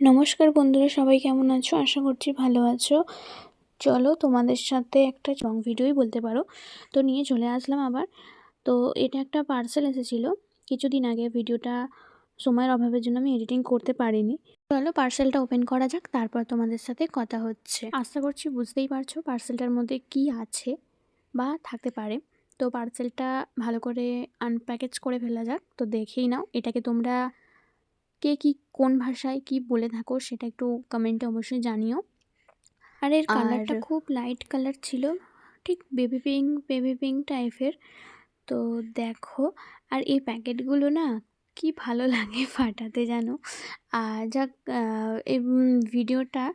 নমস্কার বন্ধুরা, সবাই কেমন আছো? আশা করছি ভালো আছো। চলো তোমাদের সাথে একটা লং ভিডিওই বলতে পারো, তো নিয়ে চলে আসলাম আবার। তো এটা একটা পার্সেল এসেছিলো কিছুদিন আগে। ভিডিওটা সময়ের অভাবের জন্য আমি এডিটিং করতে পারিনি। চলো পার্সেলটা ওপেন করা যাক, তারপর তোমাদের সাথে কথা হচ্ছে। আশা করছি বুঝতেই পারছো পার্সেলটার মধ্যে কি আছে বা থাকতে পারে। তো পার্সেলটা ভালো করে আনপ্যাকেজ করে ফেলা যাক। তো দেখেই নাও, এটাকে তোমরা কে কি কোন ভাষায় কি বলে থাকো সেটা একটু কমেন্টে অবশ্যই জানিও। আর এর কালারটা খুব লাইট কালার ছিল, ঠিক বেবি পিঙ্ক টাইপের। তো দেখো, আর এই প্যাকেটগুলো না কি ভালো লাগে ফাটাতে, জানো। আর যাক, এই ভিডিওটা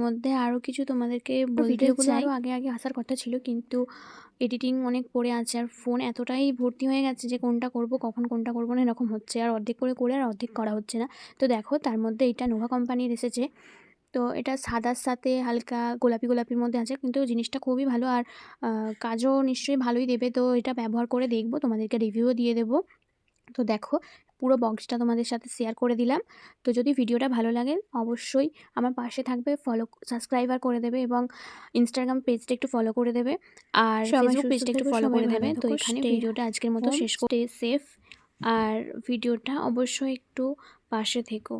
মধ্যে আরও কিছু তোমাদেরকে বলতে চাই। আরও আগে আগে আসার কথা ছিল, কিন্তু এডিটিং অনেক পড়ে আছে আর ফোন এতটাই ভর্তি হয়ে গেছে যে কোনটা করব কখন কোনটা করব না এরকম হচ্ছে। আর অর্ধেক করে আর অর্ধেক করা হচ্ছে না। তো দেখো, তার মধ্যে এটা নোভা কোম্পানির এসেছে। তো এটা সাদার সাথে হালকা গোলাপির মধ্যে আছে, কিন্তু জিনিসটা খুবই ভালো। আর কাজও নিশ্চয়ই ভালোই দেবে। তো এটা ব্যবহার করে দেখবো, তোমাদেরকে রিভিউও দিয়ে দেবো। তো দেখো, পুরো বক্সটা তোমাদের সাথে শেয়ার করে দিলাম। তো যদি ভিডিওটা ভালো লাগে অবশ্যই আমার পাশে থাকবে, সাবস্ক্রাইবার করে দেবে এবং ইনস্টাগ্রাম পেজটা একটু ফলো করে দেবে আর ফেসবুক পেজটা একটু ফলো করে দেবে। তো এখানে ভিডিওটা আজকের মতো শেষ করতে সেফ, আর ভিডিওটা অবশ্যই একটু পাশে থেকো।